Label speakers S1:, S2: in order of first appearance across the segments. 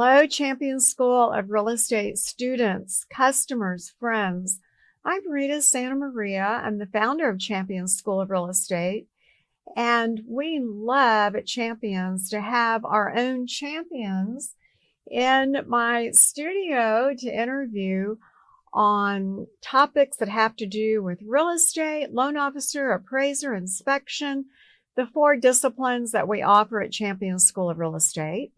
S1: Hello, Champion School of Real Estate students, customers, friends. I'm Rita Santamaria. I'm the founder of Champion School of Real Estate, and we love at Champions to have our own champions in my studio to interview on topics that have to do with real estate, loan officer, appraiser, inspection, the 4 disciplines that we offer at Champion School of Real Estate.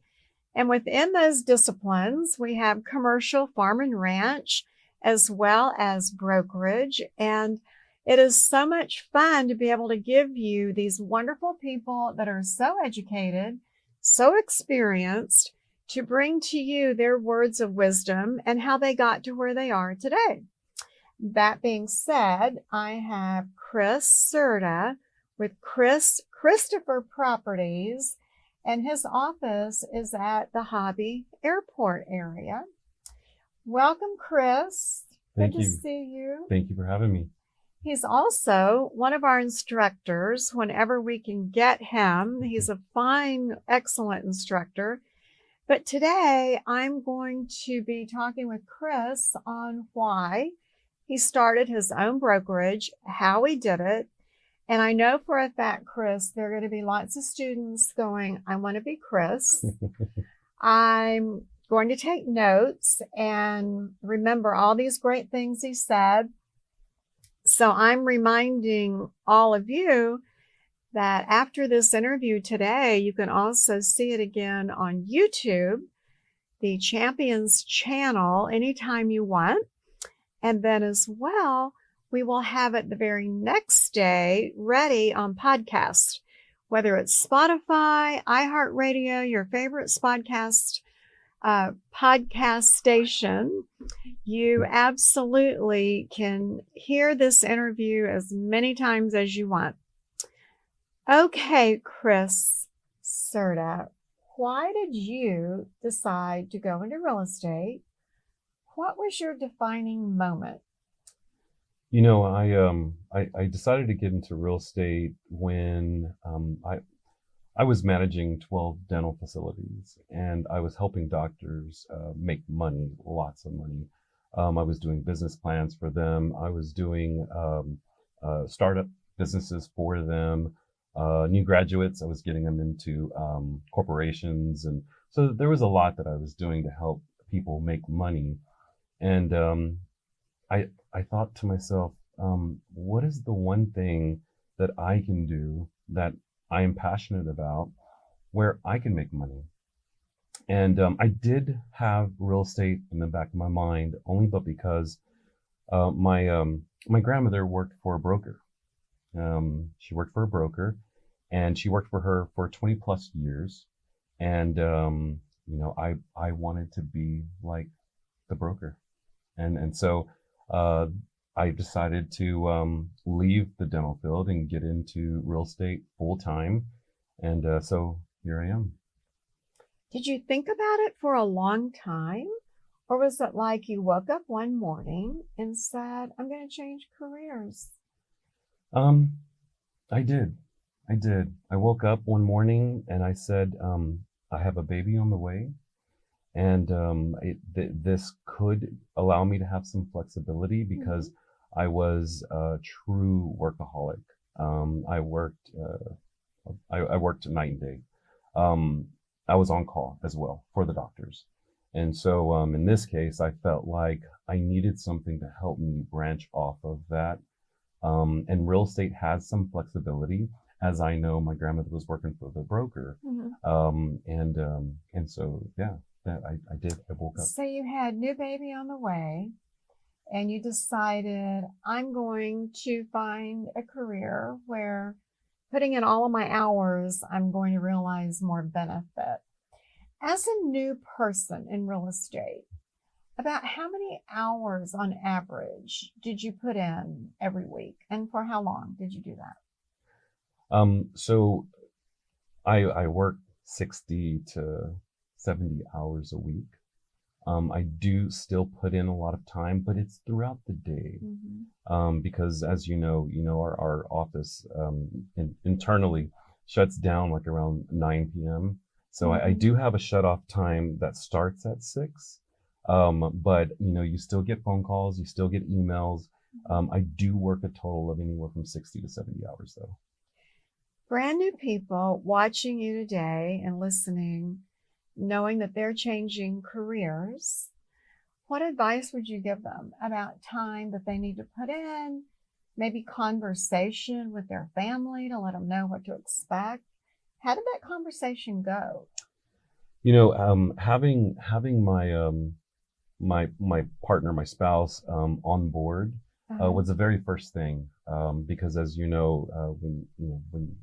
S1: And within those disciplines, we have commercial, farm and ranch, as well as brokerage. And it is so much fun to be able to give you these wonderful people that are so educated, so experienced, to bring to you their words of wisdom and how they got to where they are today. That being said, I have Chris Cerda with Christopher Properties, and his office is at the Hobby Airport area. Welcome, Chris.
S2: Thank
S1: Good
S2: you.
S1: to see you.
S2: Thank you for having me.
S1: He's also one of our instructors whenever we can get him. He's a fine, excellent instructor. But today I'm going to be talking with Chris on why he started his own brokerage, how he did it. And I know for a fact, Chris, there are going to be lots of students going, I want to be Chris. I'm going to take notes and remember all these great things he said. So I'm reminding all of you that after this interview today, you can also see it again on YouTube, the Champions channel, anytime you want. And then as well, we will have it the very next day ready on podcast, whether it's Spotify, iHeartRadio, your favorite podcast station. You absolutely can hear this interview as many times as you want. Okay, Chris Cerda, why did you decide to go into real estate? What was your defining moment?
S2: You know, I decided to get into real estate when I was managing 12 dental facilities, and I was helping doctors make money, lots of money. I was doing business plans for them. I was doing startup businesses for them. New graduates, I was getting them into corporations, and so there was a lot that I was doing to help people make money. And I thought to myself, what is the one thing that I can do that I am passionate about where I can make money? And I did have real estate in the back of my mind, only but because my grandmother worked for a broker. She worked for a broker, and she worked for her for 20 plus years. And you know, I wanted to be like the broker, and so I decided to leave the dental field and get into real estate full time. And so here I am.
S1: Did you think about it for a long time? Or was it like you woke up one morning and said, I'm going to change careers?
S2: Um, I did. I did. I woke up one morning and I said, I have a baby on the way. And this could allow me to have some flexibility because I was a true workaholic. I worked night and day. I was on call as well for the doctors. And so in this case, I felt like I needed something to help me branch off of that. And real estate has some flexibility, as I know my grandmother was working for the broker. And so, yeah. I did. I woke up.
S1: So you had new baby on the way, and you decided, I'm going to find a career where putting in all of my hours, I'm going to realize more benefit. As a new person in real estate, about how many hours on average did you put in every week, and for how long did you do that?
S2: So I work 60 to 70 hours a week. I do still put in a lot of time, but it's throughout the day. Because as you know, our office internally shuts down like around 9 p.m. So I do have a shut off time that starts at 6. But you still get phone calls, you still get emails. I do work a total of anywhere from 60 to 70 hours though.
S1: Brand new people watching you today and listening, knowing that they're changing careers, what advice would you give them about time that they need to put in, maybe conversation with their family to let them know what to expect? How did that conversation go?
S2: Having my partner, my spouse, on board was the very first thing, because as when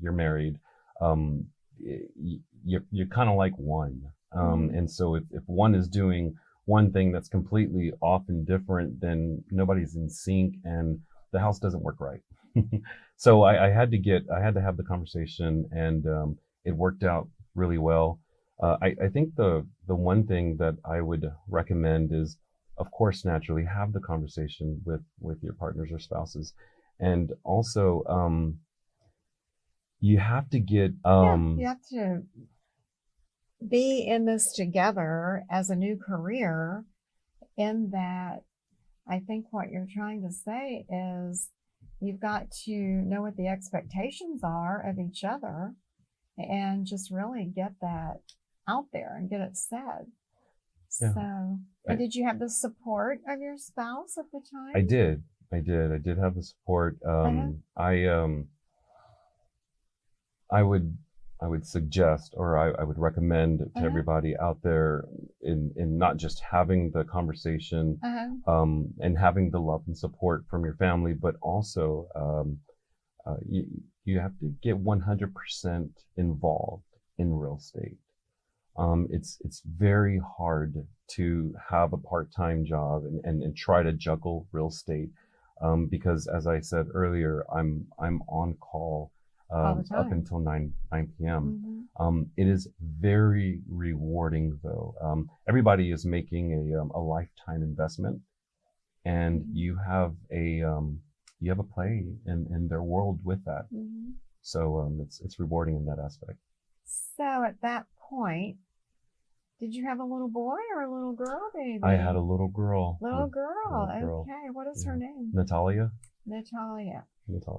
S2: you're married, you're kind of like one, and so if one is doing one thing that's completely off and different, then nobody's in sync, and the house doesn't work right. So I had to have the conversation, and it worked out really well. I think the one thing that I would recommend is, of course, naturally have the conversation with your partners or spouses, and also you have to get
S1: you have to be in this together as a new career. In that, I think what you're trying to say is you've got to know what the expectations are of each other, and just really get that out there and get it said.
S2: Yeah.
S1: So, and did you have the support of your spouse at the time?
S2: I did have the support. I would suggest, or I would recommend to everybody out there, in not just having the conversation, and having the love and support from your family, but also you have to get 100% involved in real estate. It's very hard to have a part-time job and try to juggle real estate, because as I said earlier, I'm on call up until 9 p.m. It is very rewarding though. Everybody is making a lifetime investment, and you have a play in their world with that. So it's rewarding in that aspect.
S1: So at that point, did you have a little boy or a little girl, baby?
S2: I had a little girl.
S1: Little girl. Okay. What is her name?
S2: Natalia.
S1: Natalia.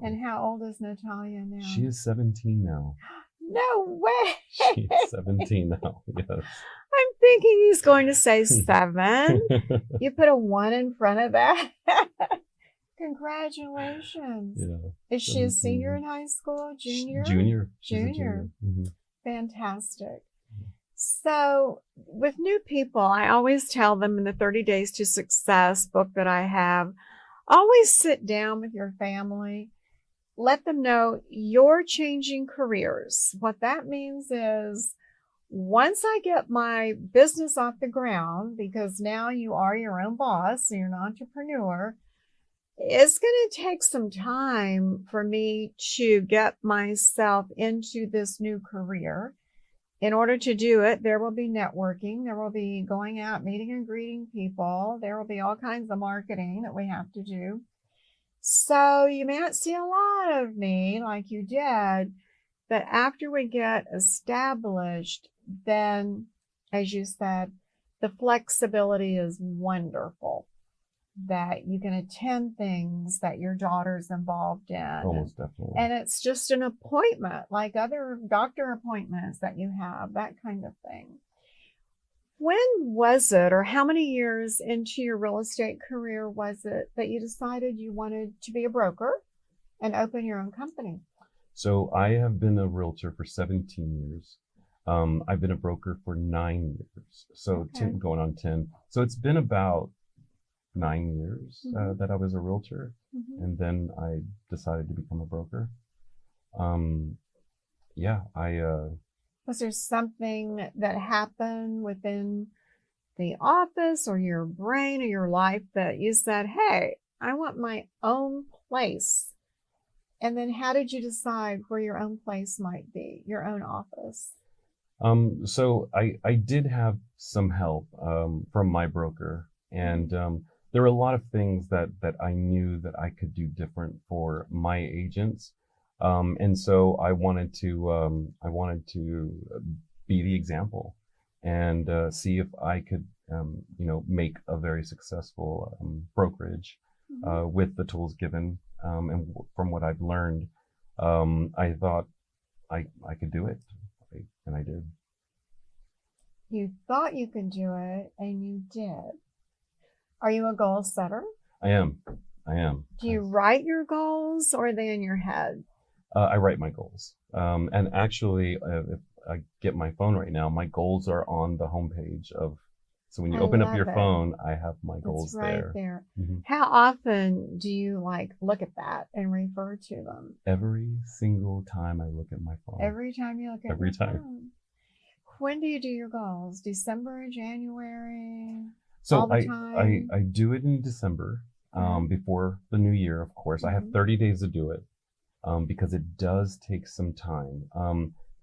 S1: And how old is Natalia now?
S2: She is 17 now.
S1: No way.
S2: She's 17 now. Yes.
S1: I'm thinking he's going to say 7. You put a 1 in front of that. Congratulations.
S2: Yeah.
S1: Is she a senior in high school? Junior?
S2: Junior.
S1: Junior. Fantastic. So with new people, I always tell them in the 30 Days to Success book that I have, always sit down with your family, let them know you're changing careers. What that means is, once I get my business off the ground, because now you are your own boss, so you're an entrepreneur, it's going to take some time for me to get myself into this new career. In order to do it, there will be networking. There will be going out, meeting and greeting people. There will be all kinds of marketing that we have to do. So you may not see a lot of me like you did, but after we get established, then, as you said, the flexibility is wonderful. That you can attend things that your daughter's involved in.
S2: Almost definitely.
S1: And it's just an appointment, like other doctor appointments that you have, that kind of thing. When was it, or how many years into your real estate career was it that you decided you wanted to be a broker and open your own company?
S2: So I have been a realtor for 17 years. I've been a broker for 9 years. So 10, going on 10. So it's been about 9 years that I was a realtor, and then I decided to become a broker.
S1: Was there something that happened within the office or your brain or your life that you said, hey, I want my own place? And then how did you decide where your own place might be, your own office?
S2: So I did have some help from my broker, and there were a lot of things that I knew that I could do different for my agents. And so I wanted to be the example and see if I could, make a very successful brokerage with the tools given. And from what I've learned, I thought I could do it, and I did.
S1: You thought you could do it, and you did. Are you a goal setter?
S2: I am.
S1: Do you write your goals, or are they in your head?
S2: I write my goals. And actually, if I get my phone right now, my goals are on the homepage of. So when you open up your phone, I have my goals
S1: right there.
S2: Mm-hmm.
S1: How often do you look at that and refer to them?
S2: Every single time I look at my phone.
S1: Every time you look at
S2: your phone.
S1: When do you do your goals? December, January?
S2: So
S1: all the time?
S2: I do it in December, before the new year, of course. I have 30 days to do it, because it does take some time.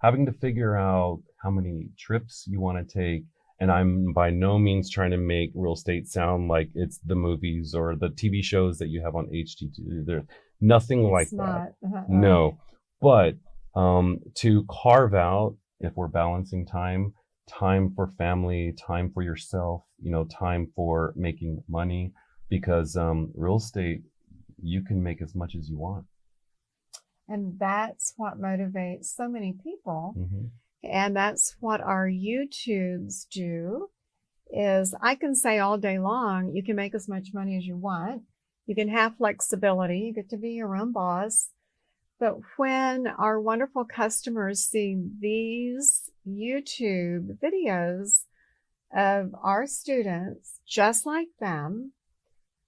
S2: Having to figure out how many trips you want to take. And I'm by no means trying to make real estate sound like it's the movies or the TV shows that you have on HGTV. There's nothing like that. No. But to carve out, if we're balancing time for family, time for yourself, time for making money, because real estate, you can make as much as you want.
S1: And that's what motivates so many people.
S2: Mm-hmm.
S1: And that's what our YouTubes do, is I can say all day long, you can make as much money as you want. You can have flexibility. You get to be your own boss. But when our wonderful customers see these YouTube videos of our students just like them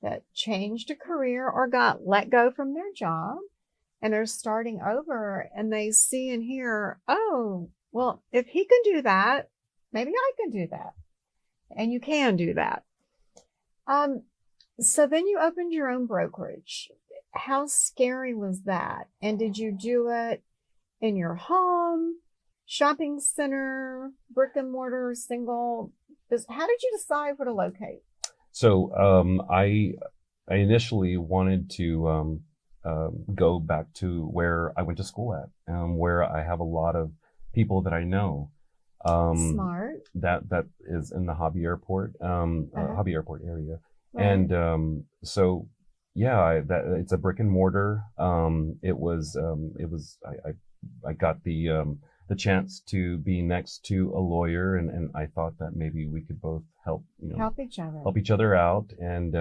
S1: that changed a career or got let go from their job, and they're starting over, and they see and hear, oh, well, if he can do that, maybe I can do that. And you can do that. So then you opened your own brokerage. How scary was that? And did you do it in your home, shopping center, brick and mortar, single? How did you decide where to locate?
S2: So I initially wanted to go back to where I went to school at, where I have a lot of people that I know.
S1: Smart.
S2: That is in the Hobby Airport, Hobby Airport area.
S1: Right.
S2: And so, yeah, it's a brick and mortar. I got the chance to be next to a lawyer, and I thought that maybe we could both help each other out, and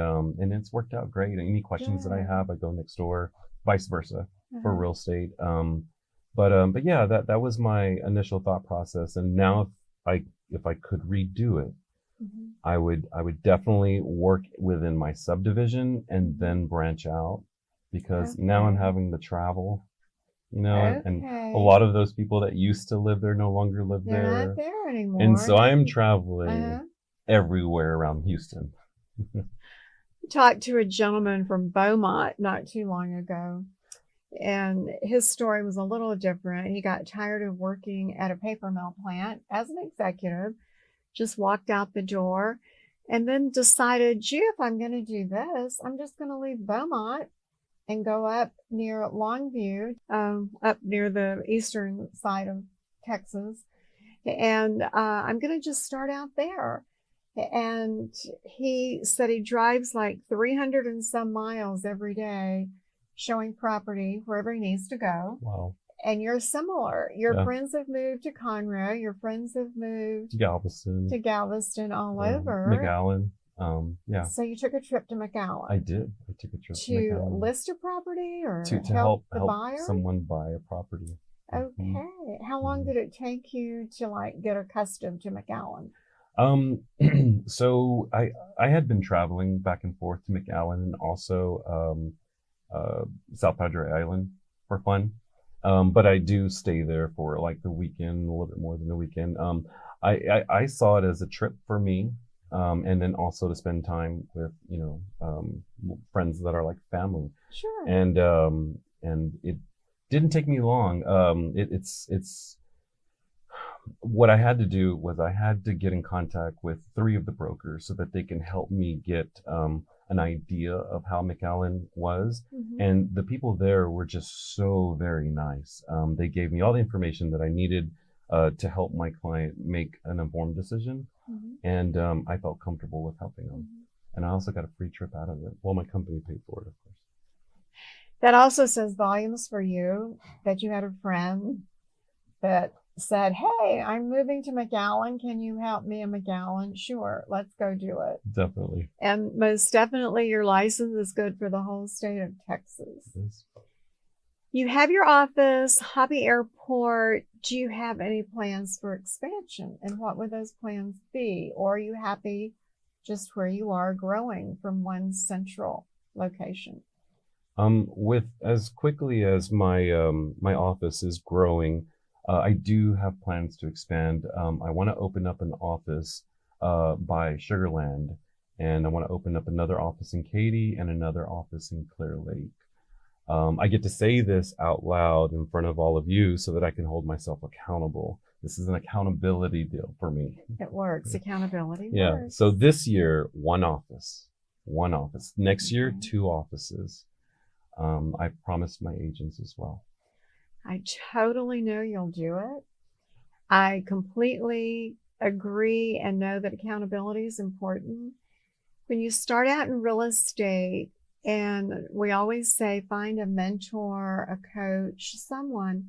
S2: it's worked out great. Any questions that I have, I go next door, vice versa for real estate. But yeah, that was my initial thought process. And now if I could redo it, I would definitely work within my subdivision and then branch out, because now I'm having to travel, and a lot of those people that used to live there no longer live there.
S1: They're not there anymore.
S2: And so I am traveling everywhere around Houston.
S1: Talked to a gentleman from Beaumont not too long ago, and his story was a little different. He got tired of working at a paper mill plant as an executive, just walked out the door, and then decided, gee, if I'm going to do this, I'm just going to leave Beaumont and go up near Longview, up near the eastern side of Texas. And I'm going to just start out there. And he said he drives like 300 and some miles every day, showing property wherever he needs to go.
S2: Wow.
S1: And you're similar. Your friends have moved to Conroe. Your friends have moved
S2: to Galveston,
S1: all over.
S2: McAllen. Yeah.
S1: So you took a trip to McAllen.
S2: I did. I took a trip to
S1: McAllen. List a property or
S2: to help the buyer? Someone buy a property.
S1: Okay. How long did it take you to get accustomed to McAllen?
S2: So I had been traveling back and forth to McAllen and also South Padre Island for fun. But I do stay there for the weekend, a little bit more than the weekend. I saw it as a trip for me, and then also to spend time with friends that are like family.
S1: Sure.
S2: And it didn't take me long. It's what I had to do was I had to get in contact with 3 of the brokers so that they can help me get an idea of how McAllen was. And the people there were just so very nice. They gave me all the information that I needed. to help my client make an informed decision. And I felt comfortable with helping them. And I also got a free trip out of it. Well, my company paid for it, of course.
S1: That also says volumes for you that you had a friend that said, hey, I'm moving to McAllen. Can you help me in McAllen? Sure, let's go do it.
S2: Definitely.
S1: And most definitely your license is good for the whole state of Texas.
S2: Yes.
S1: You have your office, Hobby Airport. Do you have any plans for expansion? And what would those plans be? Or are you happy just where you are growing from one central location?
S2: With as quickly as my office is growing, I do have plans to expand. I want to open up an office by Sugarland, and I want to open up another office in Katy and another office in Clear Lake. I get to say this out loud in front of all of you so that I can hold myself accountable. This is an accountability deal for me.
S1: It works. Accountability
S2: Yeah.
S1: works.
S2: So this year, one office. Next year, two offices. I promised my agents as well.
S1: I totally know you'll do it. I completely agree and know that accountability is important. When you start out in real estate, and we always say find a mentor, a coach, someone,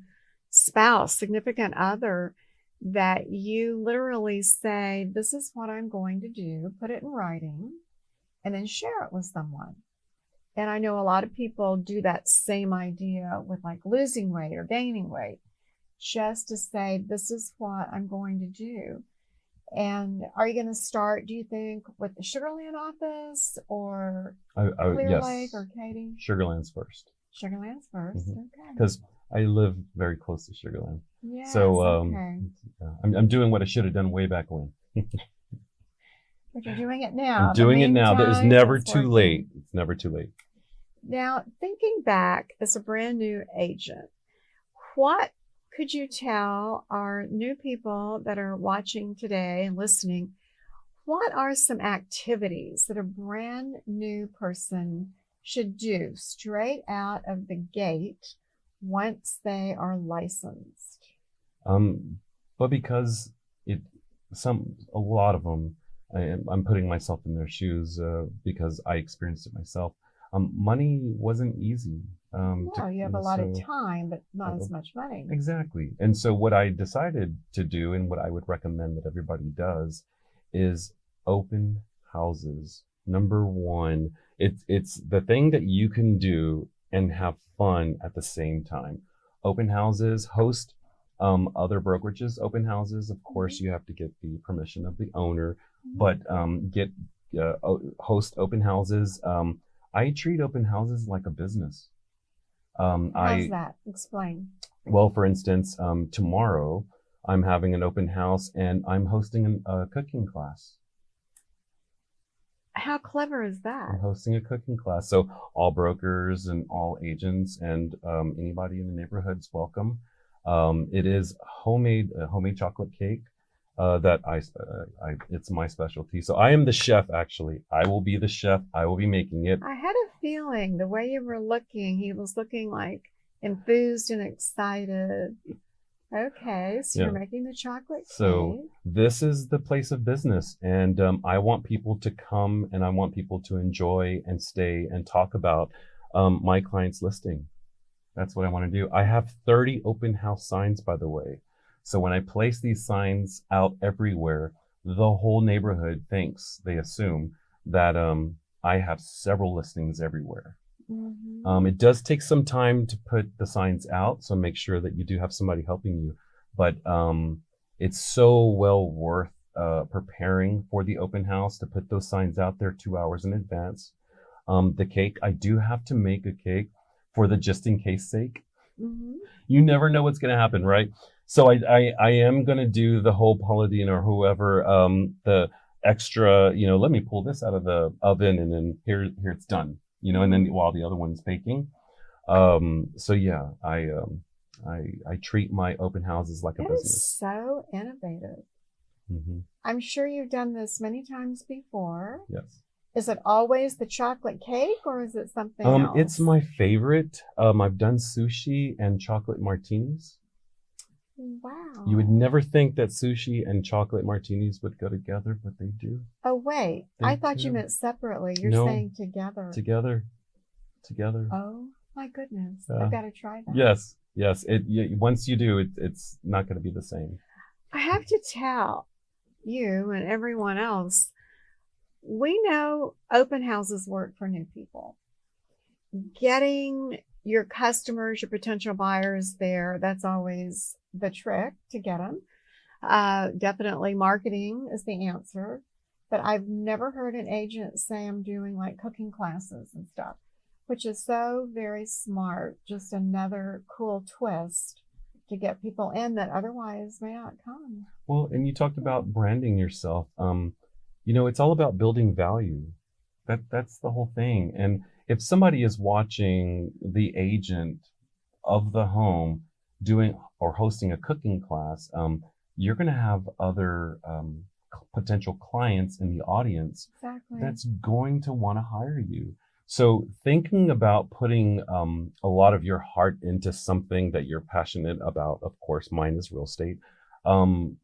S1: spouse, significant other, that you literally say, this is what I'm going to do, put it in writing, and then share it with someone. And I know a lot of people do that same idea with like losing weight or gaining weight, just to say, this is what I'm going to do. And are you going to start, do you think, with the Sugarland office or Clear
S2: yes.
S1: Lake or Katy?
S2: Sugarland's first.
S1: Sugarland's first, okay.
S2: Because I live very close to Sugarland.
S1: Yes,
S2: so
S1: okay.
S2: I'm doing what I should have done way back when.
S1: But you're doing it now.
S2: I'm doing it now. But it's never too late. It's never too late.
S1: Now, thinking back as a brand new agent, what could you tell our new people that are watching today and listening? What are some activities that a brand new person should do straight out of the gate once they are licensed?
S2: But because a lot of them, I'm putting myself in their shoes because I experienced it myself. Money wasn't easy.
S1: You have a lot of time, but not as much money.
S2: Exactly. And so what I decided to do, and what I would recommend that everybody does, is open houses. Number one, it's the thing that you can do and have fun at the same time. Open houses, host other brokerages open houses. Of course, you have to get the permission of the owner, but host open houses. I treat open houses like a business.
S1: How's that? Explain.
S2: Well, for instance, tomorrow I'm having an open house and I'm hosting a cooking class.
S1: How clever is that?
S2: I'm hosting a cooking class. So all brokers and all agents and anybody in the neighborhood's welcome. It is homemade chocolate cake. That it's my specialty. So I am the chef, actually. I will be the chef. I will be making it.
S1: I had a feeling the way you were looking, he was looking like enthused and excited. Okay, so you're making the chocolate cake.
S2: So this is the place of business. And I want people to come and I want people to enjoy and stay and talk about my client's listing. That's what I want to do. I have 30 open house signs, by the way. So when I place these signs out everywhere, the whole neighborhood they assume that I have several listings everywhere. It does take some time to put the signs out, so make sure that you do have somebody helping you. But it's so well worth preparing for the open house to put those signs out there 2 hours in advance. The cake, I do have to make a cake for the just in case sake. You never know what's going to happen, right? So I am going to do the whole Paula Deen or whoever, the extra, let me pull this out of the oven and then here it's done, and then while the other one's baking. So yeah, I treat my open houses like a business.
S1: That is so innovative. I'm sure you've done this many times before.
S2: Yes.
S1: Is it always the chocolate cake or is it something else?
S2: It's my favorite. I've done sushi and chocolate martinis. You would
S1: Wow.
S2: never think that sushi and chocolate martinis would go together, but they do.
S1: Oh, wait. I
S2: They
S1: thought you
S2: do.
S1: meant separately. You're
S2: No,
S1: saying together.
S2: together, together.
S1: Oh, my goodness. I've
S2: Uh,
S1: got to try that.
S2: yes, yes. Once you do, it's not going to be the same.
S1: I have to tell you and everyone else, we know open houses work for new people. Getting your customers, your potential buyers there, that's always the trick to get them. Definitely marketing is the answer. But I've never heard an agent say I'm doing like cooking classes and stuff, which is so very smart. Just another cool twist to get people in that otherwise may not come.
S2: Well, and you talked about branding yourself. It's all about building value. That's the whole thing. And if somebody is watching the agent of the home doing or hosting a cooking class, you're going to have other potential clients in the audience
S1: Exactly.
S2: that's going to want to hire you. So thinking about putting a lot of your heart into something that you're passionate about, of course, mine is real estate,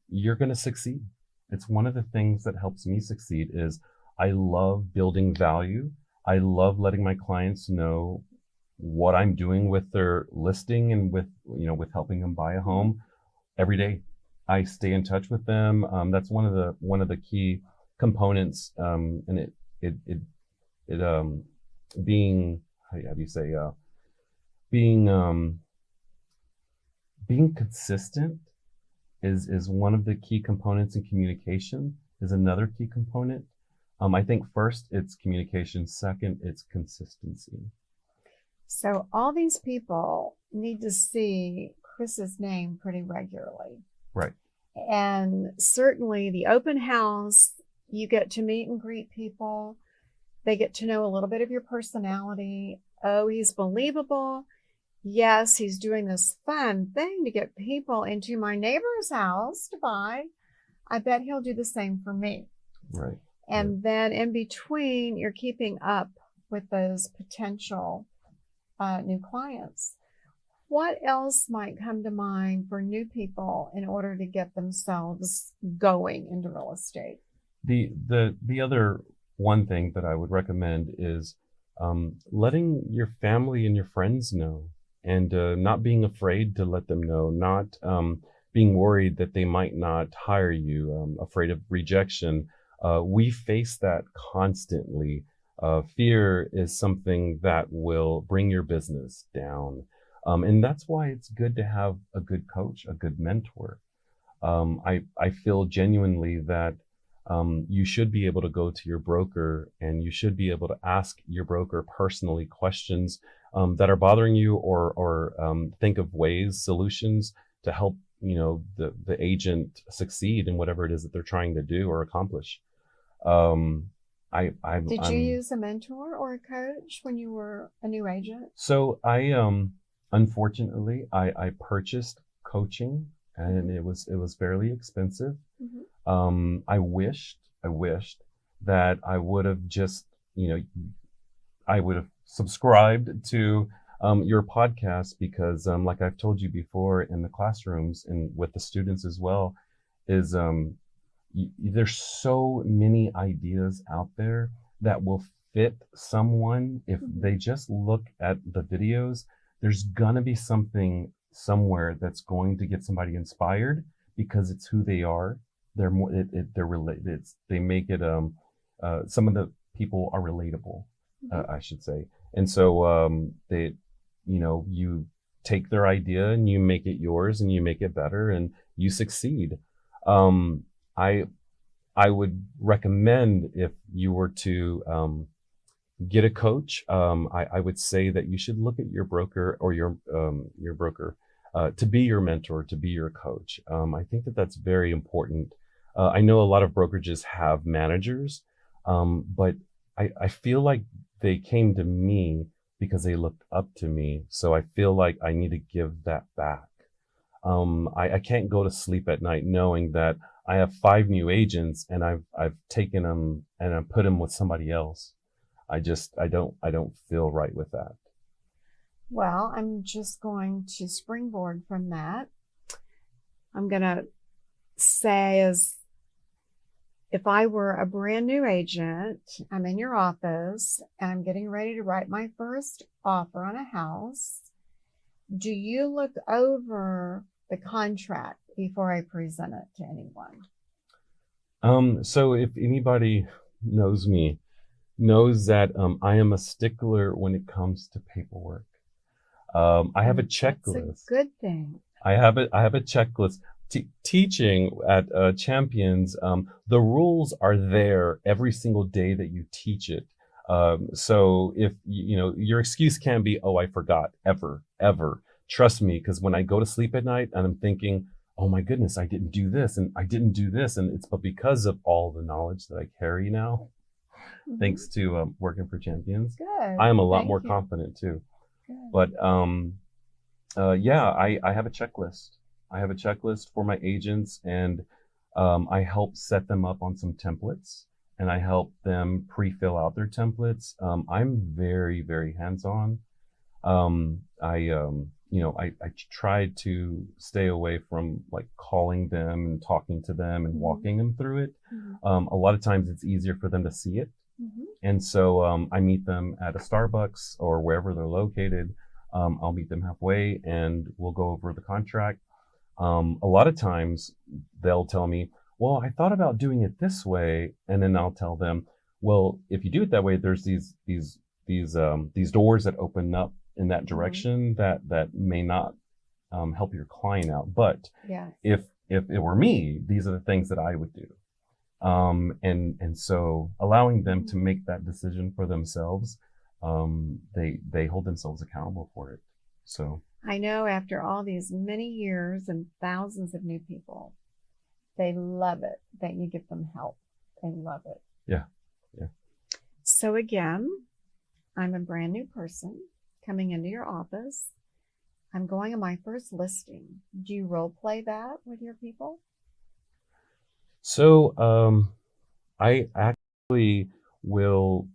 S2: you're going to succeed. It's one of the things that helps me succeed is I love building value. I love letting my clients know what I'm doing with their listing and with helping them buy a home every day. I stay in touch with them. That's one of the key components, and it being how do you say being being consistent is one of the key components in communication. Is another key component. I think first it's communication. Second, it's consistency.
S1: So all these people need to see Chris's name pretty regularly.
S2: Right.
S1: And certainly the open house, you get to meet and greet people. They get to know a little bit of your personality. Oh, he's believable. Yes, he's doing this fun thing to get people into my neighbor's house to buy. I bet he'll do the same for me.
S2: Right.
S1: And then in between, you're keeping up with those potential new clients. What else might come to mind for new people in order to get themselves going into real estate?
S2: The other one thing that I would recommend is letting your family and your friends know, and not being afraid to let them know, not being worried that they might not hire you, afraid of rejection. We face that constantly. Fear is something that will bring your business down. And that's why it's good to have a good coach, a good mentor. I feel genuinely that you should be able to go to your broker and you should be able to ask your broker personally questions that are bothering you, or think of ways, solutions to help the agent succeed in whatever it is that they're trying to do or accomplish.
S1: Did you use a mentor or a coach when you were a new agent?
S2: So unfortunately I purchased coaching, and it was fairly expensive.
S1: Mm-hmm.
S2: I wished that I would have I would have subscribed to your podcast, because like I've told you before in the classrooms and with the students as well, is there's so many ideas out there that will fit someone if they just look at the videos. There's gonna be something somewhere that's going to get somebody inspired, because it's who they are. They're more they're related. They make it some of the people are relatable, I should say. And so they you take their idea and you make it yours and you make it better and you succeed. um I I would recommend, if you were to get a coach, I would say that you should look at your broker, or your broker, to be your mentor, to be your coach. I think that that's very important. I know a lot of brokerages have managers, but I feel like they came to me because they looked up to me. So I feel like I need to give that back. I can't go to sleep at night knowing that I have 5 new agents and I've taken them and I put them with somebody else. I don't feel right with that.
S1: Well, I'm just going to springboard from that I'm going to say is, if I were a brand new agent, I'm in your office and I'm getting ready to write my first offer on a house, do you look over the contract before I present it to anyone?
S2: So if anybody knows me, knows that I am a stickler when it comes to paperwork. I have a checklist.
S1: That's a good thing.
S2: I have a checklist. Teaching at Champions, the rules are there every single day that you teach it. So if your excuse can't be, oh, I forgot, ever. Trust me, because when I go to sleep at night and I'm thinking, oh my goodness, I didn't do this and I didn't do this, and it's but because of all the knowledge that I carry now, thanks to working for Champions,
S1: Good.
S2: I am a lot
S1: Thank
S2: more
S1: you.
S2: confident too.
S1: Good.
S2: But yeah, I have a checklist. I have a checklist for my agents, and I help set them up on some templates, and I help them pre-fill out their templates. I'm very, very hands-on. I try to stay away from like calling them and talking to them and walking them through it. A lot of times it's easier for them to see it. And so I meet them at a Starbucks or wherever they're located. I'll meet them halfway and we'll go over the contract. A lot of times they'll tell me, well, I thought about doing it this way. And then I'll tell them, well, if you do it that way, there's these doors that open up in that direction that may not help your client out. But if it were me, these are the things that I would do. And so allowing them to make that decision for themselves, they hold themselves accountable for it. So
S1: I know after all these many years and thousands of new people, they love it that you give them help. They love it.
S2: Yeah.
S1: So again, I'm a brand new person coming into your office. I'm going on my first listing. Do you role play that with your people?
S2: So I actually will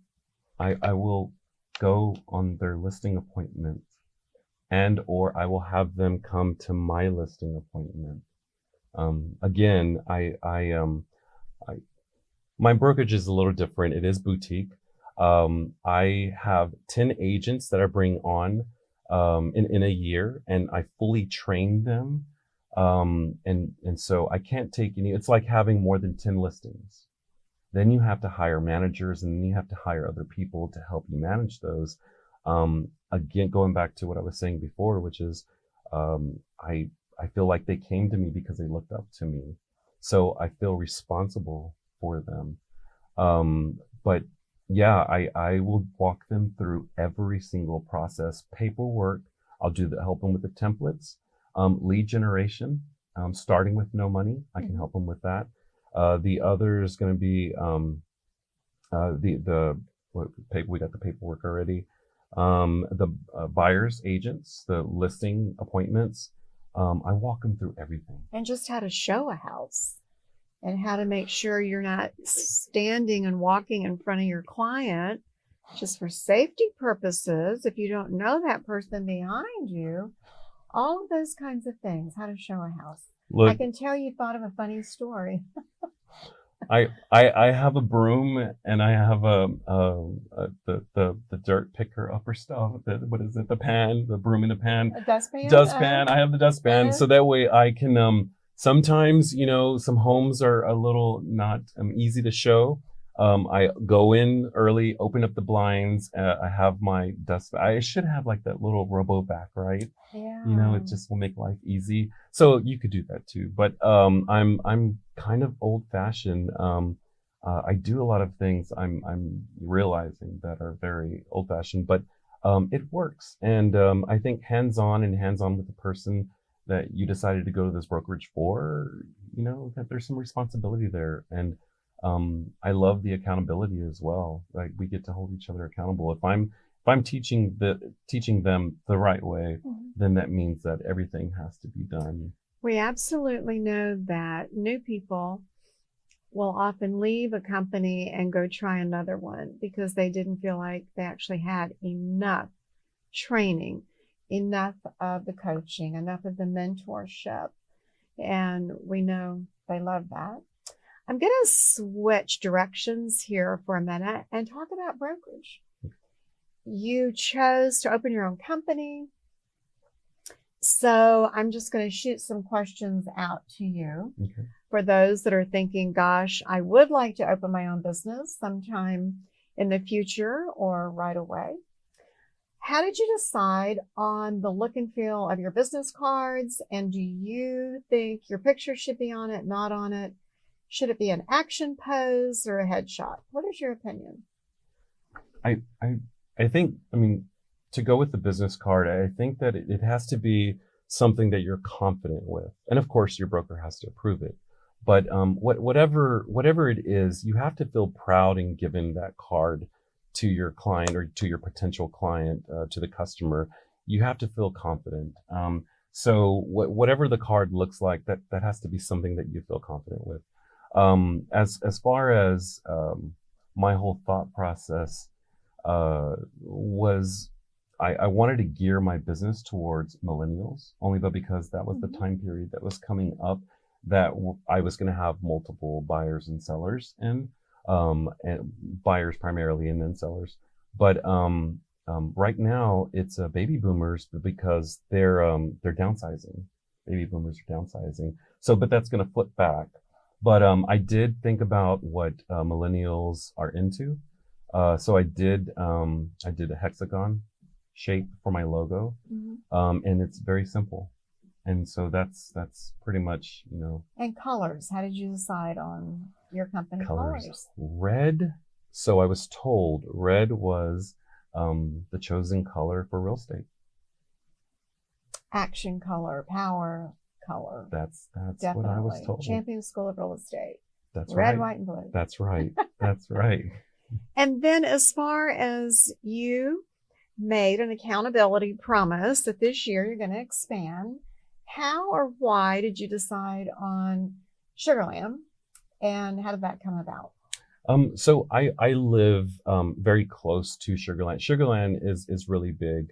S2: I will go on their listing appointment, and or I will have them come to my listing appointment. Again, my brokerage is a little different. It is boutique. I have 10 agents that I bring on in a year, and I fully train them. And so I can't take it's like having more than 10 listings. Then you have to hire managers, and then you have to hire other people to help you manage those. Again, going back to what I was saying before, which is I feel like they came to me because they looked up to me. So I feel responsible for them. But yeah, I will walk them through every single process. Paperwork, I'll help them with the templates. Lead generation, starting with no money, I can help them with that. The other is going to be we got the paperwork already. The buyers agents, the listing appointments. I walk them through everything.
S1: And just how to show a house and how to make sure you're not standing and walking in front of your client just for safety purposes. If you don't know that person behind you, all of those kinds of things, how to show a house. Look, I can tell you thought of a funny story.
S2: I have a broom, and I have the dirt picker upper stuff. What is it? The pan, the broom in the pan.
S1: A dustpan.
S2: Dustpan. I have the dustpan, so that way I can. Sometimes some homes are a little not easy to show. I go in early, open up the blinds. I have my dust. I should have like that little robo vac, right?
S1: Yeah.
S2: It just will make life easy. So you could do that too. But I'm kind of old fashioned. I do a lot of things I'm realizing that are very old fashioned, but it works. And I think hands on with the person that you decided to go to this brokerage for, that there's some responsibility there. And I love the accountability as well. Like we get to hold each other accountable. If I'm teaching them the right way, then that means that everything has to be done.
S1: We absolutely know that new people will often leave a company and go try another one because they didn't feel like they actually had enough training, enough of the coaching, enough of the mentorship. and we know they love that. I'm going to switch directions here for a minute and talk about brokerage. You chose to open your own company. So I'm just going to shoot some questions out to you.
S2: Okay.
S1: For those that are thinking, gosh, I would like to open my own business sometime in the future or right away. How did you decide on the look and feel of your business cards? And do you think your picture should be on it, not on it? Should it be an action pose or a headshot? What is your opinion?
S2: I think, I mean, to go with the business card, I think that it has to be something that you're confident with. And of course, your broker has to approve it. But whatever it is, you have to feel proud in giving that card to your client or to your potential client, to the customer. You have to feel confident. So whatever the card looks like, that has to be something that you feel confident with. As far as my whole thought process was, I wanted to gear my business towards millennials, only because that was the time period that was coming up that I was going to have multiple buyers and sellers, and buyers primarily and then sellers. But right now it's baby boomers, because they're downsizing. Baby boomers are downsizing. So, but that's going to flip back. But I did think about what millennials are into. So I did a hexagon shape for my logo, and it's very simple. And so that's pretty much,
S1: And colors. How did you decide on your company colors?
S2: Red. So I was told red was the chosen color for real estate.
S1: Action color, power color.
S2: That's
S1: Definitely.
S2: what I was told.
S1: Champion School of Real Estate.
S2: That's
S1: red,
S2: right.
S1: white, and blue.
S2: That's right. That's right.
S1: And then as far as you made an accountability promise that this year you're going to expand, how or why did you decide on Sugar Land, and how did that come about?
S2: So I live very close to Sugar Land. Sugar Land is really big.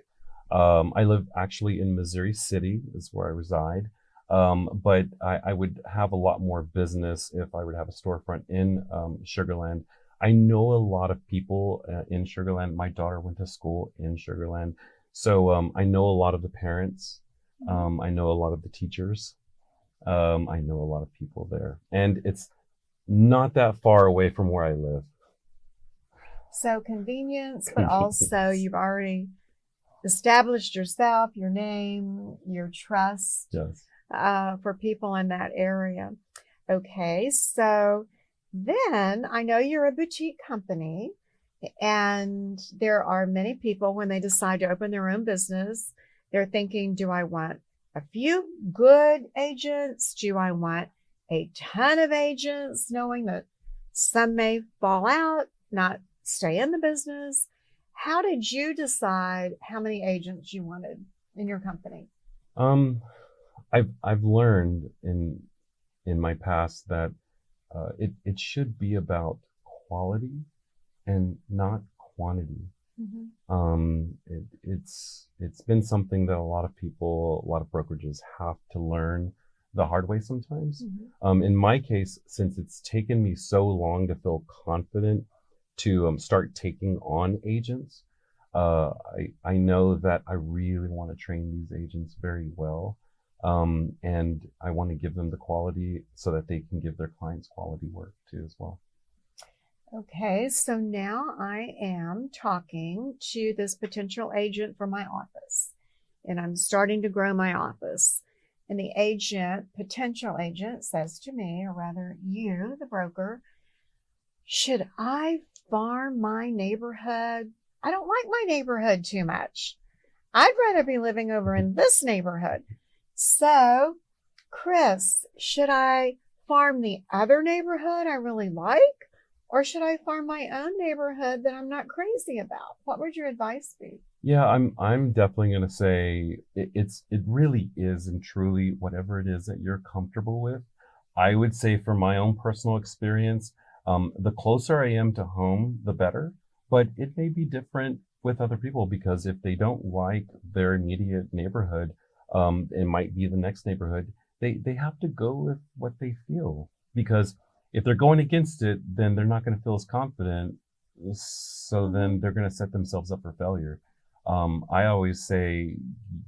S2: I live actually in Missouri City, is where I reside. But I would have a lot more business if I would have a storefront in Sugar Land. I know a lot of people in Sugar Land. My daughter went to school in Sugar Land. So I know a lot of the parents. I know a lot of the teachers. I know a lot of people there. And it's not that far away from where I live.
S1: So convenience, but also you've already established yourself, your name, your trust.
S2: Yes.
S1: For people in that area. Okay, so then I know you're a boutique company, and there are many people when they decide to open their own business, they're thinking, do I want a few good agents? Do I want a ton of agents, knowing that some may fall out, not stay in the business? How did you decide how many agents you wanted in your company?
S2: I've learned in my past that it should be about quality and not quantity. It's been something that a lot of people, a lot of brokerages have to learn the hard way sometimes. In my case, since it's taken me so long to feel confident to start taking on agents, I know that I really want to train these agents very well. And I want to give them the quality so that they can give their clients quality work too as well.
S1: Okay, so now I am talking to this potential agent for my office, and I'm starting to grow my office. And the potential agent says to me, or rather you, the broker, should I farm my neighborhood? I don't like my neighborhood too much. I'd rather be living over in this neighborhood. So, Chris, should I farm the other neighborhood I really like, or should I farm my own neighborhood that I'm not crazy about? What would your advice be?
S2: Yeah, I'm definitely going to say it really is and truly whatever it is that you're comfortable with. I would say from my own personal experience, the closer I am to home, the better. But it may be different with other people, because if they don't like their immediate neighborhood, it might be the next neighborhood. they have to go with what they feel, because if they're going against it, then they're not going to feel as confident. So then they're going to set themselves up for failure. I always say,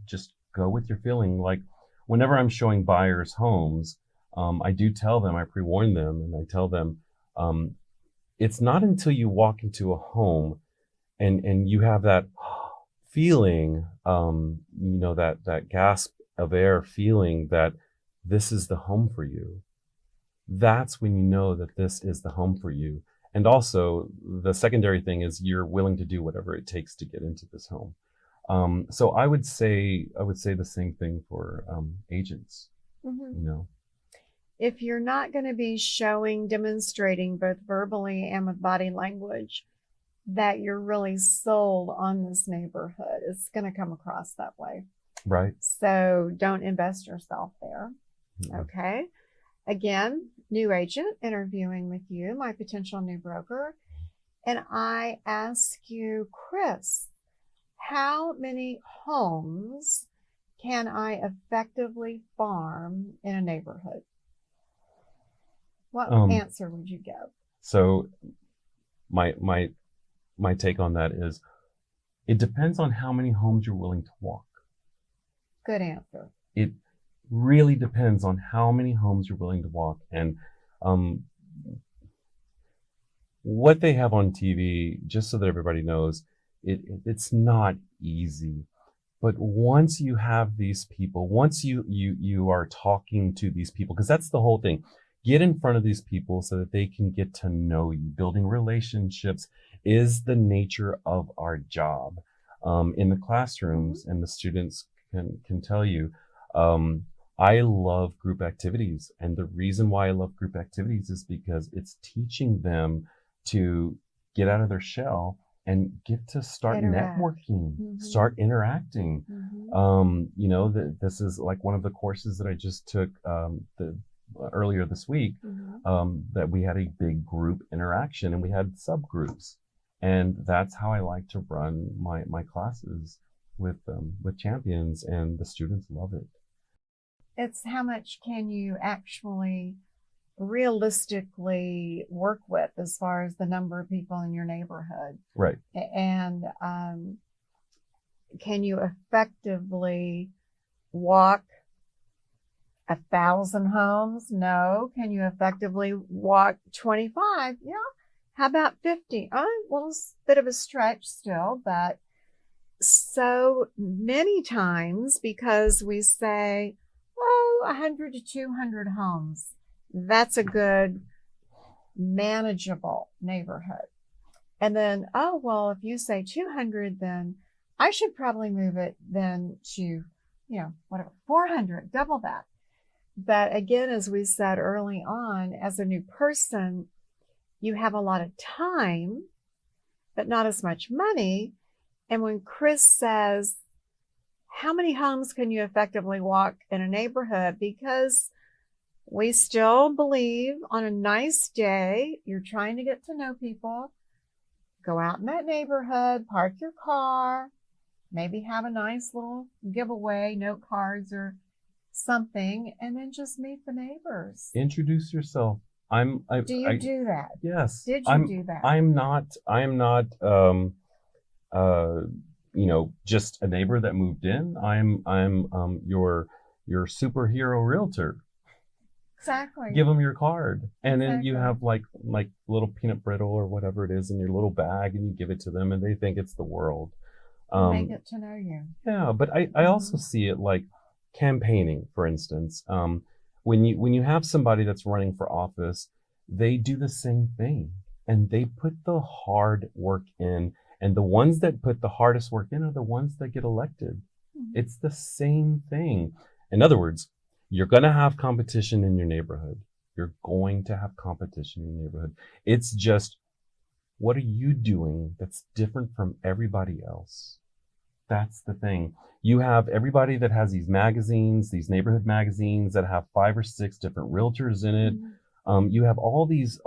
S2: just go with your feeling. Like whenever I'm showing buyers homes, I do tell them, I pre-warn them, and I tell them, it's not until you walk into a home and you have that feeling, that gasp of air feeling that this is the home for you. That's when you know that this is the home for you. And also the secondary thing is you're willing to do whatever it takes to get into this home. So I would say the same thing for agents.
S1: If you're not going to be demonstrating both verbally and with body language that you're really sold on this neighborhood, it's going to come across that way.
S2: Right.
S1: So don't invest yourself there. Okay. Again, new agent interviewing with you, my potential new broker. And I ask you, Chris, how many homes can I effectively farm in a neighborhood? What answer would you give?
S2: So my take on that is, it depends on how many homes you're willing to walk.
S1: Good answer.
S2: It really depends on how many homes you're willing to walk. And what they have on TV, just so that everybody knows, it's not easy. But once you have these people, once you are talking to these people, because that's the whole thing, get in front of these people so that they can get to know you. Building relationships is the nature of our job. In the classrooms, and the students can tell you, I love group activities. And the reason why I love group activities is because it's teaching them to get out of their shell and get to start networking, start interacting. This is like one of the courses that I just took earlier this week, that we had a big group interaction and we had subgroups. And that's how I like to run my classes with champions, and the students love it.
S1: It's how much can you actually realistically work with as far as the number of people in your neighborhood.
S2: Right.
S1: And can you effectively walk 1,000 homes? No. Can you effectively walk 25? Yeah. How about 50? Well, it's a bit of a stretch still, but so many times, because we say, 100 to 200 homes, that's a good manageable neighborhood. And then, if you say 200, then I should probably move it then to, 400, double that. But again, as we said early on, as a new person, you have a lot of time, but not as much money. And when Chris says, how many homes can you effectively walk in a neighborhood? Because we still believe on a nice day, you're trying to get to know people, go out in that neighborhood, park your car, maybe have a nice little giveaway, note cards or something, and then just meet the neighbors.
S2: Introduce yourself.
S1: Do you do that?
S2: Yes.
S1: Did you do that?
S2: I'm not just a neighbor that moved in. I'm your superhero realtor.
S1: Exactly.
S2: Give them your card, and
S1: Exactly.
S2: then you have like little peanut brittle or whatever it is in your little bag, and you give it to them, and they think it's the world.
S1: They get to know you.
S2: Yeah, but I also see it like campaigning, for instance. When you have somebody that's running for office, they do the same thing, and they put the hard work in. And the ones that put the hardest work in are the ones that get elected. It's the same thing. In other words, you're going to have competition in your neighborhood. You're going to have competition in your neighborhood. It's just, what are you doing that's different from everybody else? That's the thing. You have everybody that has these magazines, these neighborhood magazines that have 5 or 6 different realtors in it. You have all these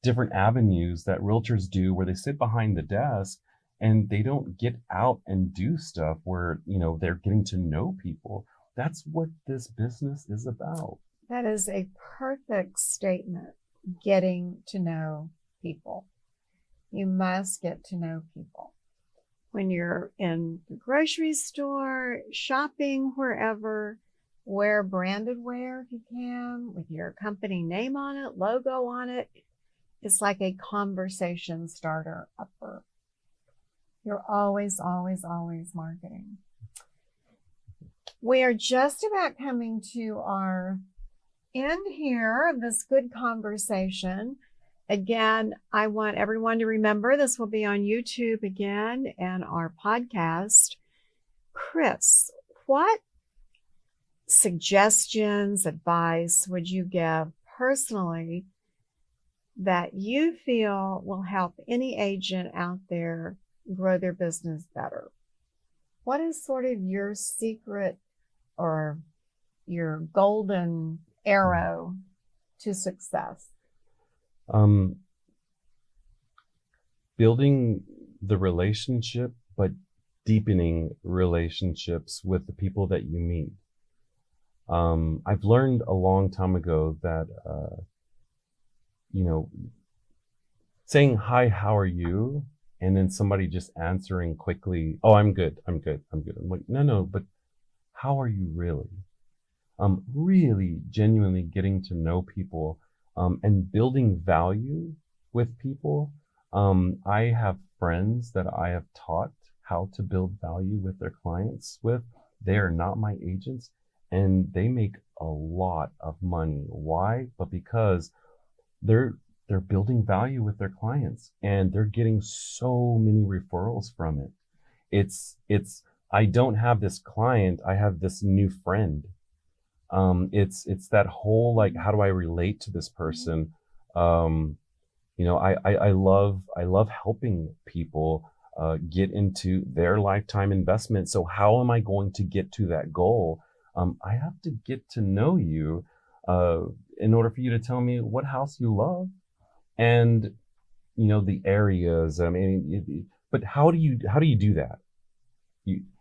S2: different avenues that realtors do where they sit behind the desk and they don't get out and do stuff where, they're getting to know people. That's what this business is about.
S1: That is a perfect statement. Getting to know people. You must get to know people. When you're in the grocery store, shopping, wherever, wear branded wear if you can, with your company name on it, logo on it. It's like a conversation starter upper. You're always, always, always marketing. We are just about coming to our end here of this good conversation. Again, I want everyone to remember this will be on YouTube again and our podcast. Chris, what suggestions, advice would you give personally that you feel will help any agent out there grow their business better? What is sort of your secret or your golden arrow to success?
S2: Building the relationship, but deepening relationships with the people that you meet. I've learned a long time ago that, saying, hi, how are you? And then somebody just answering quickly, oh, I'm good. I'm like, no, but how are you really? Really genuinely getting to know people, and building value with people. I have friends that I have taught how to build value with their clients with. They are not my agents and they make a lot of money. Why? But because they're building value with their clients and they're getting so many referrals from it. It's I don't have this client, I have this new friend. It's that whole, like, how do I relate to this person? I love helping people get into their lifetime investment. So how am I going to get to that goal? I have to get to know you in order for you to tell me what house you love and the areas. I mean, but how do you do that?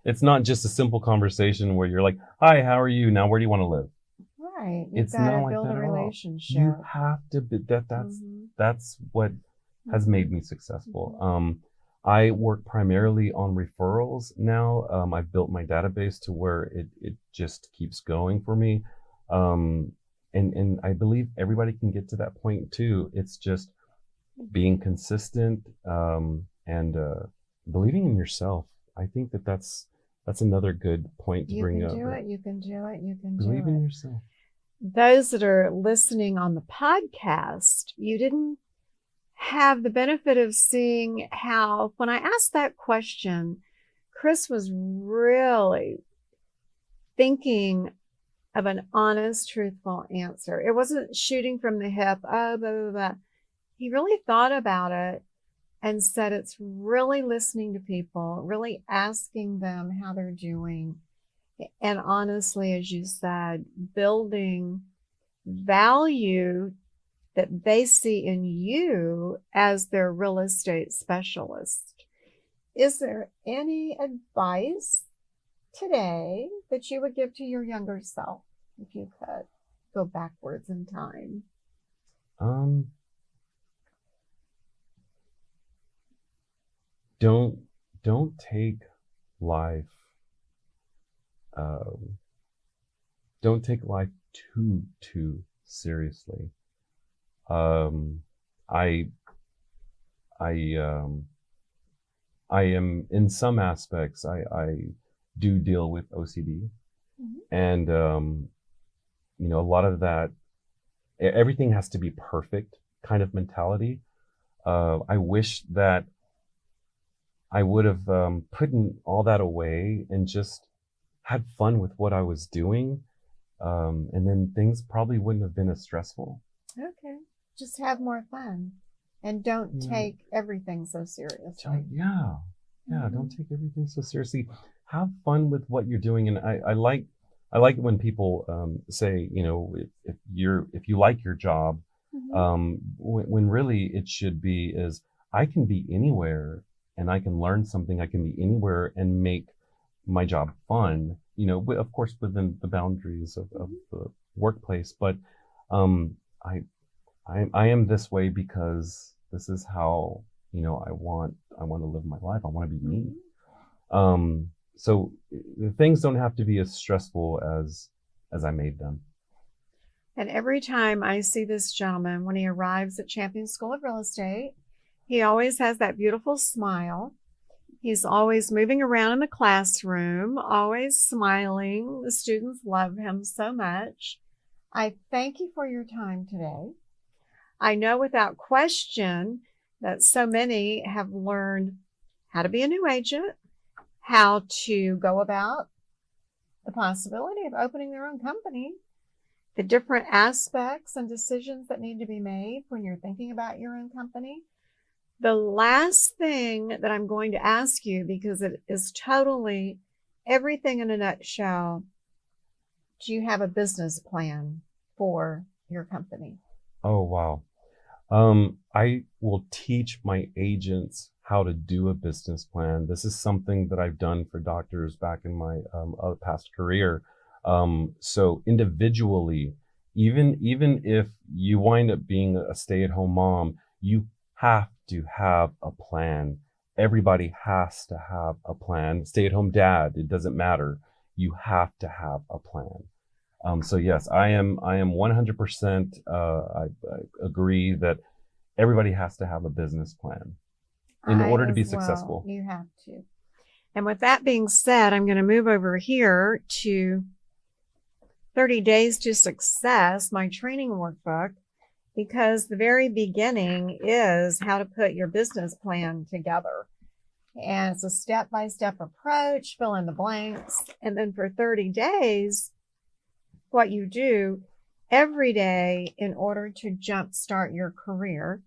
S2: It's not just a simple conversation where you're like, hi, how are you? Now, where do you want to live?
S1: Right. You've got to build a relationship.
S2: You have to be that's what has made me successful. I work primarily on referrals now. I've built my database to where it just keeps going for me. And I believe everybody can get to that point too. It's just being consistent, and believing in yourself. I think that's another good point to bring up.
S1: You can do it.
S2: Believe in yourself.
S1: Those that are listening on the podcast, you didn't have the benefit of seeing how, when I asked that question, Chris was really thinking of an honest, truthful answer. It wasn't shooting from the hip, oh, blah, blah, blah. He really thought about it and said it's really listening to people, really asking them how they're doing. And honestly, as you said, building value that they see in you as their real estate specialist. Is there any advice today that you would give to your younger self if you could go backwards in time?
S2: Don't take life don't take life too seriously. I am, in some aspects, I do deal with OCD, and a lot of that, everything has to be perfect kind of mentality. I wish that I would have put all that away and just had fun with what I was doing. And then things probably wouldn't have been as stressful.
S1: Okay. Just have more fun and don't take everything so seriously.
S2: Don't take everything so seriously. Have fun with what you're doing. And I like when people say, if you like your job, when really it should be is, I can be anywhere and I can learn something. I can be anywhere and make my job fun. of course within the boundaries of the workplace. But um, I, I am this way because this is how, I want to live my life. I want to be me. So things don't have to be as stressful as I made them.
S1: And every time I see this gentleman, when he arrives at Champion School of Real Estate, he always has that beautiful smile. He's always moving around in the classroom, always smiling. The students love him so much. I thank you for your time today. I know without question that so many have learned how to be a new agent, how to go about the possibility of opening their own company, the different aspects and decisions that need to be made when you're thinking about your own company. The last thing that I'm going to ask you, because it is totally everything in a nutshell, do you have a business plan for your company?
S2: Oh, wow. I will teach my agents how to do a business plan. This is something that I've done for doctors back in my past career. So individually, even if you wind up being a stay-at-home mom, you have to have a plan. Everybody has to have a plan. Stay-at-home dad, it doesn't matter. You have to have a plan. So yes, I am 100%. I agree that everybody has to have a business plan in order to be successful.
S1: You have to. And with that being said, I'm going to move over here to 30 Days to Success, my training workbook, because the very beginning is how to put your business plan together. And it's a step-by-step approach, fill in the blanks. And then for 30 days, what you do every day in order to jumpstart your career.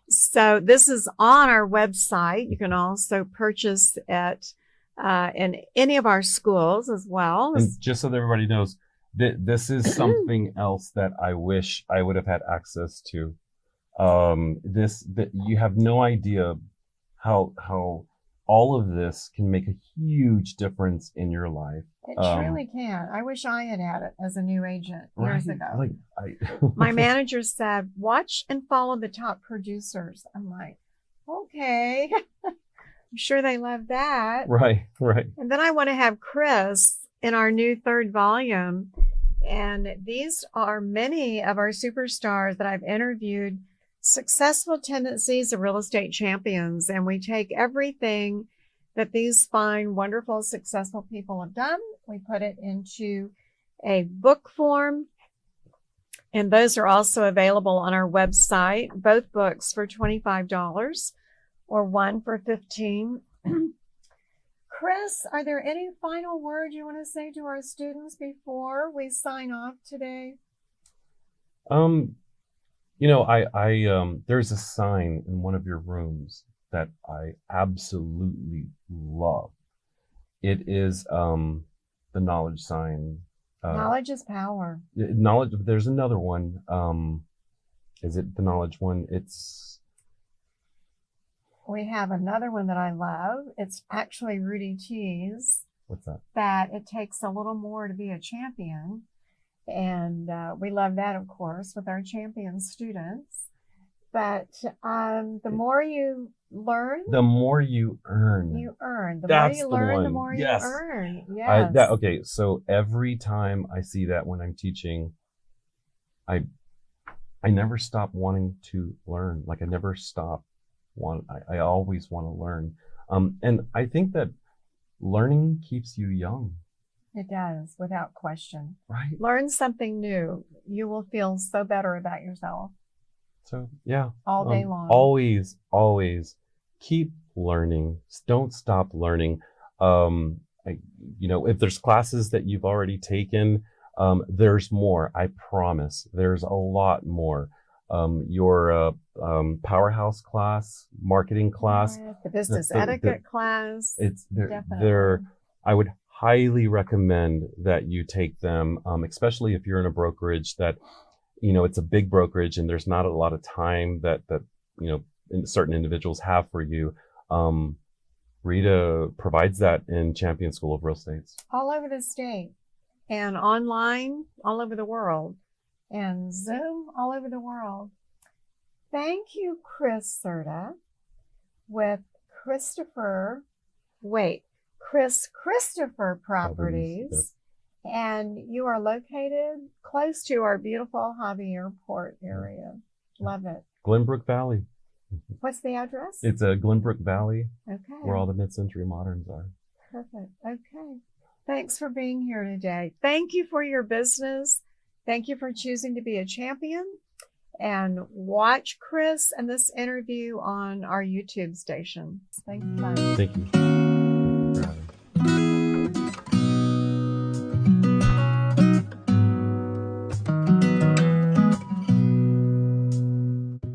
S1: So this is on our website. You can also purchase it in any of our schools as well.
S2: And just so that everybody knows, this is something else that I wish I would have had access to. You have no idea how all of this can make a huge difference in your life.
S1: It truly can. I wish I had it as a new agent years ago.
S2: Like
S1: my manager said, watch and follow the top producers. I'm like, okay. I'm sure they love that.
S2: Right.
S1: And then I want to have Chris in our new 3rd volume. And these are many of our superstars that I've interviewed, successful tendencies of real estate champions. And we take everything that these fine, wonderful, successful people have done. We put it into a book form. And those are also available on our website, both books for $25 or one for $15. Chris, are there any final words you want to say to our students before we sign off today?
S2: There's a sign in one of your rooms that I absolutely love. It is the knowledge sign.
S1: Knowledge is power.
S2: Knowledge. There's another one. Is it the knowledge one?
S1: We have another one that I love. It's actually Rudy T's.
S2: What's that?
S1: That it takes a little more to be a champion. And we love that, of course, with our champion students. But the more you learn,
S2: the more you earn.
S1: You earn. The
S2: That's
S1: more you learn,
S2: the
S1: the more
S2: yes.
S1: you earn. Yes.
S2: Okay, so every time I see that when I'm teaching, I never stop wanting to learn. Like I never stop. I always want to learn. And I think that learning keeps you young.
S1: It does, without question.
S2: Right.
S1: Learn something new. You will feel so better about yourself.
S2: So, yeah.
S1: All day long.
S2: Always keep learning. Don't stop learning. If there's classes that you've already taken, there's more. I promise. There's a lot more. Your powerhouse class, marketing class,
S1: the business etiquette class.
S2: It's they're I would highly recommend that you take them, especially if you're in a brokerage that, it's a big brokerage and there's not a lot of time that certain individuals have for you. Rita provides that in Champion School of Real Estate.
S1: All over the state and online all over the world and Zoom all over the world. Thank you, Chris Cerda, with Chris Christopher Properties.
S2: Yes.
S1: And you are located close to our beautiful Hobby Airport area. Love it.
S2: Glenbrook Valley.
S1: What's the address?
S2: It's a Glenbrook Valley,
S1: okay.
S2: where all the mid-century moderns are.
S1: Perfect. Okay. Thanks for being here today. Thank you for your business. Thank you for choosing to be a champion. And watch Chris and this interview on our YouTube station. Thank you. Bye.
S2: Thank you. Thank you for having me.